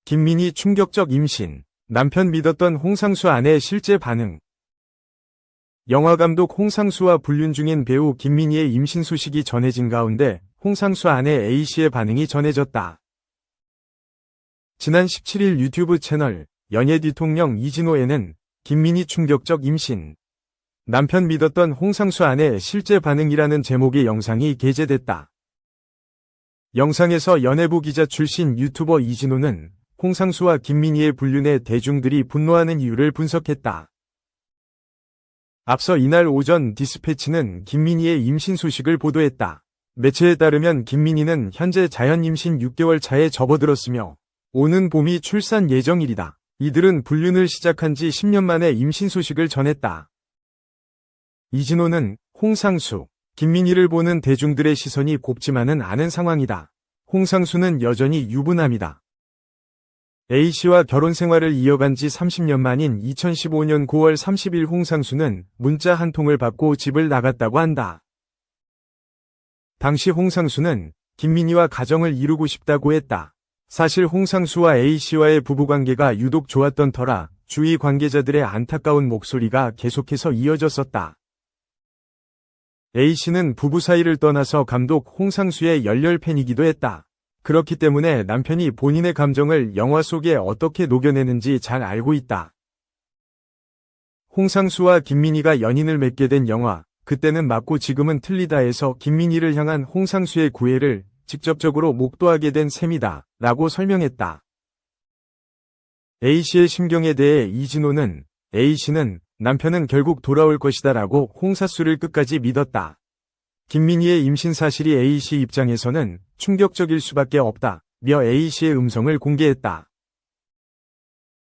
김민희 충격적 임신, 남편 믿었던 홍상수 아내 실제 반응. 영화감독 홍상수와 불륜 중인 배우 김민희의 임신 소식이 전해진 가운데 홍상수 아내 A씨의 반응이 전해졌다. 지난 17일 유튜브 채널 연예 뒤통령 이진호에는 김민희 충격적 임신, 남편 믿었던 홍상수 아내 실제 반응이라는 제목의 영상이 게재됐다. 영상에서 연예부 기자 출신 유튜버 이진호는 홍상수와 김민희의 불륜에 대중들이 분노하는 이유를 분석했다. 앞서 이날 오전 디스패치는 김민희의 임신 소식을 보도했다. 매체에 따르면 김민희는 현재 자연 임신 6개월 차에 접어들었으며 오는 봄이 출산 예정일이다. 이들은 불륜을 시작한 지 10년 만에 임신 소식을 전했다. 이진호는 홍상수, 김민희를 보는 대중들의 시선이 곱지만은 않은 상황이다. 홍상수는 여전히 유부남이다. A씨와 결혼 생활을 이어간 지 30년 만인 2015년 9월 30일 홍상수는 문자 한 통을 받고 집을 나갔다고 한다. 당시 홍상수는 김민희와 가정을 이루고 싶다고 했다. 사실 홍상수와 A씨와의 부부관계가 유독 좋았던 터라 주위 관계자들의 안타까운 목소리가 계속해서 이어졌었다. A씨는 부부 사이를 떠나서 감독 홍상수의 열렬 팬이기도 했다. 그렇기 때문에 남편이 본인의 감정을 영화 속에 어떻게 녹여내는지 잘 알고 있다. 홍상수와 김민희가 연인을 맺게 된 영화 그때는 맞고 지금은 틀리다에서 김민희를 향한 홍상수의 구애를 직접적으로 목도하게 된 셈이다 라고 설명했다. A씨의 심경에 대해 이진호는 A씨는 남편은 결국 돌아올 것이다 라고 홍상수를 끝까지 믿었다. 김민희의 임신 사실이 A씨 입장에서는 충격적일 수밖에 없다 며 A씨의 음성을 공개했다.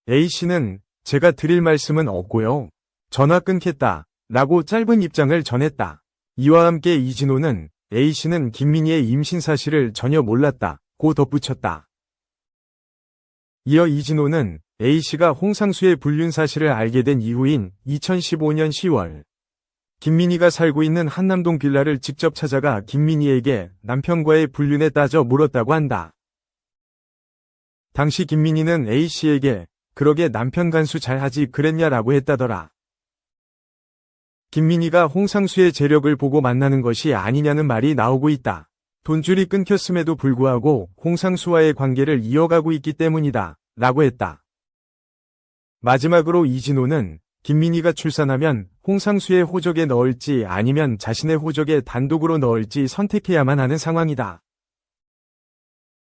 A씨는 제가 드릴 말씀은 없고요. 전화 끊겠다 라고 짧은 입장을 전했다. 이와 함께 이진호는 A씨는 김민희의 임신 사실을 전혀 몰랐다고 덧붙였다. 이어 이진호는 A씨가 홍상수의 불륜 사실을 알게 된 이후인 2015년 10월 김민희가 살고 있는 한남동 빌라를 직접 찾아가 김민희에게 남편과의 불륜에 따져 물었다고 한다. 당시 김민희는 A씨에게 그러게 남편 간수 잘하지 그랬냐라고 했다더라. 김민희가 홍상수의 재력을 보고 만나는 것이 아니냐는 말이 나오고 있다. 돈줄이 끊겼음에도 불구하고 홍상수와의 관계를 이어가고 있기 때문이다 라고 했다. 마지막으로 이진호는 김민희가 출산하면 홍상수의 호적에 넣을지 아니면 자신의 호적에 단독으로 넣을지 선택해야만 하는 상황이다.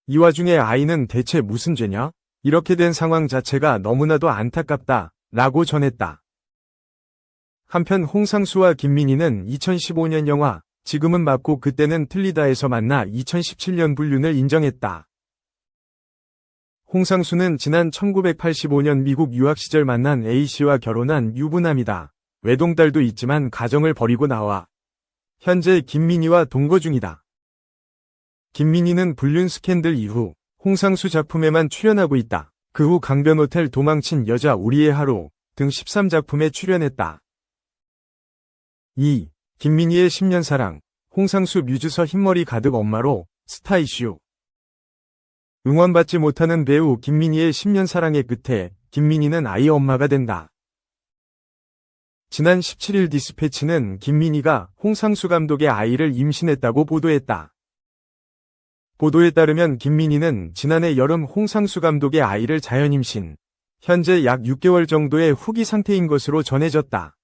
이 와중에 아이는 대체 무슨 죄냐? 이렇게 된 상황 자체가 너무나도 안타깝다 라고 전했다. 한편 홍상수와 김민희는 2015년 영화 지금은 맞고 그때는 틀리다에서 만나 2017년 불륜을 인정했다. 홍상수는 지난 1985년 미국 유학 시절 만난 A씨와 결혼한 유부남이다. 외동딸도 있지만 가정을 버리고 나와 현재 김민희와 동거 중이다. 김민희는 불륜 스캔들 이후 홍상수 작품에만 출연하고 있다. 그 후 강변호텔 도망친 여자 우리의 하루 등 13작품에 출연했다. 2. 김민희의 10년 사랑, 홍상수 뮤즈서 흰머리 가득 엄마로 스타 이슈. 응원받지 못하는 배우 김민희의 10년 사랑의 끝에 김민희는 아이 엄마가 된다. 지난 17일 디스패치는 김민희가 홍상수 감독의 아이를 임신했다고 보도했다. 보도에 따르면 김민희는 지난해 여름 홍상수 감독의 아이를 자연 임신, 현재 약 6개월 정도의 후기 상태인 것으로 전해졌다.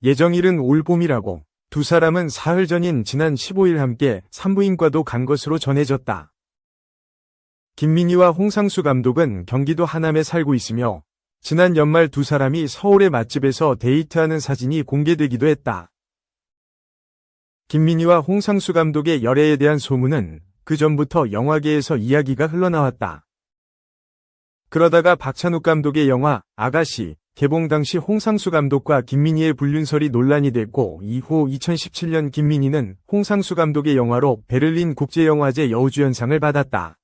예정일은 올 봄이라고, 두 사람은 사흘 전인 지난 15일 함께 산부인과도 간 것으로 전해졌다. 김민희와 홍상수 감독은 경기도 하남에 살고 있으며 지난 연말 두 사람이 서울의 맛집에서 데이트하는 사진이 공개되기도 했다. 김민희와 홍상수 감독의 열애에 대한 소문은 그 전부터 영화계에서 이야기가 흘러나왔다. 그러다가 박찬욱 감독의 영화 아가씨 개봉 당시 홍상수 감독과 김민희의 불륜설이 논란이 됐고 이후 2017년 김민희는 홍상수 감독의 영화로 베를린 국제영화제 여우주연상을 받았다.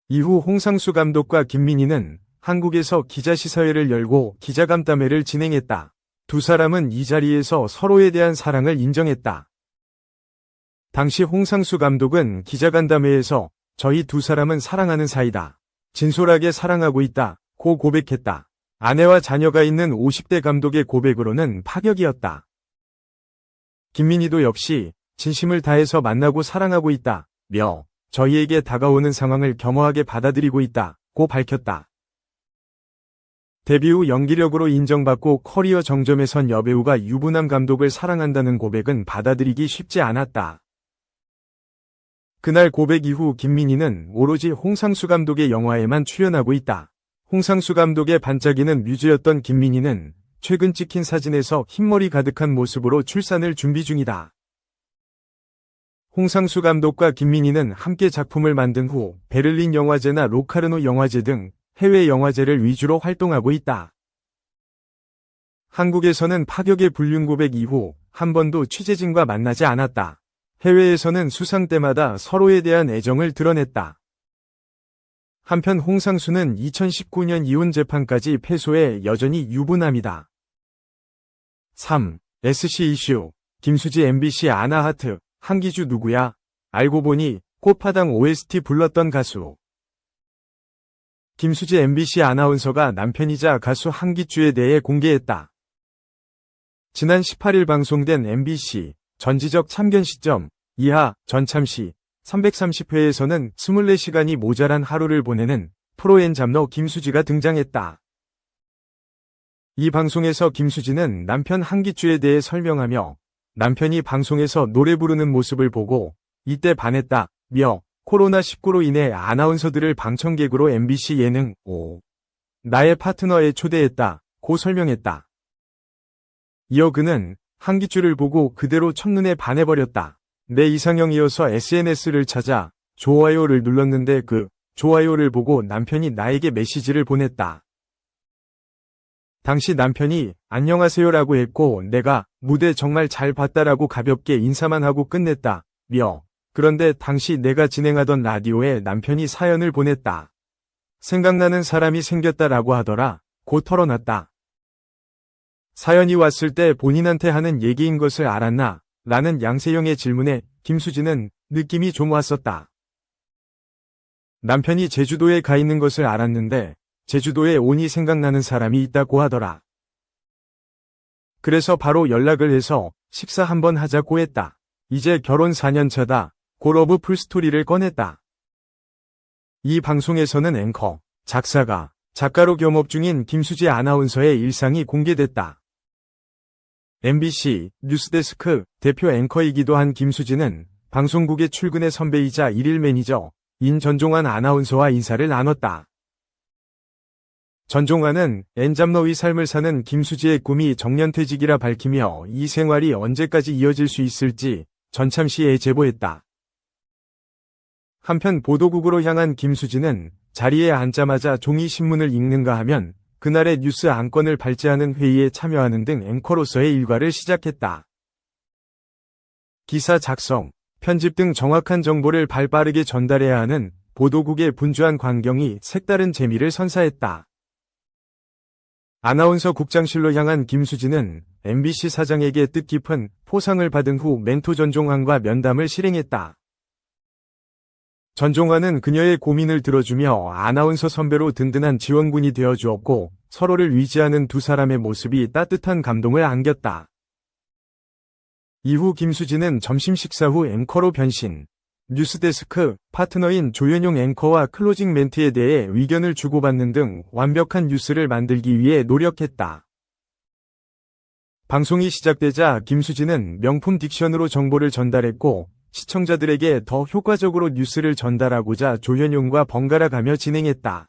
이후 홍상수 감독과 김민희는 한국에서 기자시사회를 열고 기자간담회를 진행했다. 두 사람은 이 자리에서 서로에 대한 사랑을 인정했다. 당시 홍상수 감독은 기자간담회에서 저희 두 사람은 사랑하는 사이다. 진솔하게 사랑하고 있다. 고 고백했다. 아내와 자녀가 있는 50대 감독의 고백으로는 파격이었다. 김민희도 역시 진심을 다해서 만나고 사랑하고 있다. 며 저희에게 다가오는 상황을 겸허하게 받아들이고 있다. 고 밝혔다. 데뷔 후 연기력으로 인정받고 커리어 정점에 선 여배우가 유부남 감독을 사랑한다는 고백은 받아들이기 쉽지 않았다. 그날 고백 이후 김민희는 오로지 홍상수 감독의 영화에만 출연하고 있다. 홍상수 감독의 반짝이는 뮤즈였던 김민희는 최근 찍힌 사진에서 흰머리 가득한 모습으로 출산을 준비 중이다. 홍상수 감독과 김민희는 함께 작품을 만든 후 베를린 영화제나 로카르노 영화제 등 해외 영화제를 위주로 활동하고 있다. 한국에서는 파격의 불륜 고백 이후 한 번도 취재진과 만나지 않았다. 해외에서는 수상 때마다 서로에 대한 애정을 드러냈다. 한편 홍상수는 2019년 이혼 재판까지 패소해 여전히 유부남이다. 3. SC 이슈. 김수지 MBC 아나하트. 한기주 누구야? 알고 보니 꽃파당 OST 불렀던 가수. 김수지 MBC 아나운서가 남편이자 가수 한기주에 대해 공개했다. 지난 18일 방송된 MBC 전지적 참견 시점 이하 전참시 330회에서는 24시간이 모자란 하루를 보내는 프로엔잡러 김수지가 등장했다. 이 방송에서 김수지는 남편 한기주에 대해 설명하며 남편이 방송에서 노래 부르는 모습을 보고 이때 반했다 며 코로나19로 인해 아나운서들을 방청객으로 MBC 예능 나의 파트너에 초대했다 고 설명했다. 이어 그는 한기주를 보고 그대로 첫눈에 반해버렸다. 내 이상형이어서 SNS를 찾아 좋아요를 눌렀는데 그 좋아요를 보고 남편이 나에게 메시지를 보냈다. 당시 남편이 안녕하세요라고 했고 내가 무대 정말 잘 봤다라고 가볍게 인사만 하고 끝냈다 며 그런데 당시 내가 진행하던 라디오에 남편이 사연을 보냈다. 생각나는 사람이 생겼다라고 하더라 고 털어놨다. 사연이 왔을 때 본인한테 하는 얘기인 것을 알았나? 라는 양세형의 질문에 김수지는 느낌이 좀 왔었다. 남편이 제주도에 가 있는 것을 알았는데 제주도에 오니 생각나는 사람이 있다고 하더라. 그래서 바로 연락을 해서 식사 한번 하자고 했다. 이제 결혼 4년 차다. 고 러브 풀스토리를 꺼냈다. 이 방송에서는 앵커, 작사가, 작가로 겸업 중인 김수지 아나운서의 일상이 공개됐다. MBC 뉴스데스크 대표 앵커이기도 한 김수지는 방송국의 출근의 선배이자 일일 매니저인 전종환 아나운서와 인사를 나눴다. 전종환은 엔잡러의 삶을 사는 김수지의 꿈이 정년퇴직이라 밝히며 이 생활이 언제까지 이어질 수 있을지 전참시에 제보했다. 한편 보도국으로 향한 김수지는 자리에 앉자마자 종이 신문을 읽는가 하면 그날의 뉴스 안건을 발제하는 회의에 참여하는 등 앵커로서의 일과를 시작했다. 기사 작성, 편집 등 정확한 정보를 발빠르게 전달해야 하는 보도국의 분주한 광경이 색다른 재미를 선사했다. 아나운서 국장실로 향한 김수지는 MBC 사장에게 뜻깊은 포상을 받은 후 멘토 전종환과 면담을 실행했다. 전종환은 그녀의 고민을 들어주며 아나운서 선배로 든든한 지원군이 되어주었고 서로를 위지하는 두 사람의 모습이 따뜻한 감동을 안겼다. 이후 김수지는 점심 식사 후 앵커로 변신. 뉴스데스크 파트너인 조현용 앵커와 클로징 멘트에 대해 의견을 주고받는 등 완벽한 뉴스를 만들기 위해 노력했다. 방송이 시작되자 김수지는 명품 딕션으로 정보를 전달했고 시청자들에게 더 효과적으로 뉴스를 전달하고자 조현용과 번갈아 가며 진행했다.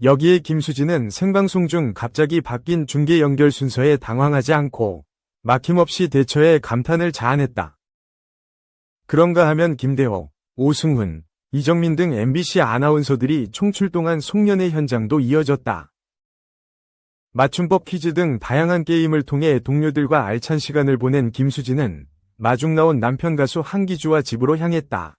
여기에 김수지는 생방송 중 갑자기 바뀐 중계 연결 순서에 당황하지 않고 막힘없이 대처해 감탄을 자아냈다. 그런가 하면 김대호, 오승훈, 이정민 등 MBC 아나운서들이 총출동한 송년회 현장도 이어졌다. 맞춤법 퀴즈 등 다양한 게임을 통해 동료들과 알찬 시간을 보낸 김수지는 마중 나온 남편 가수 한기주와 집으로 향했다.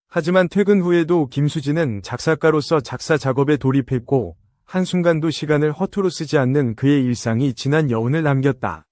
하지만 퇴근 후에도 김수지는 작사가로서 작사 작업에 돌입했고 한순간도 시간을 허투루 쓰지 않는 그의 일상이 진한 여운을 남겼다.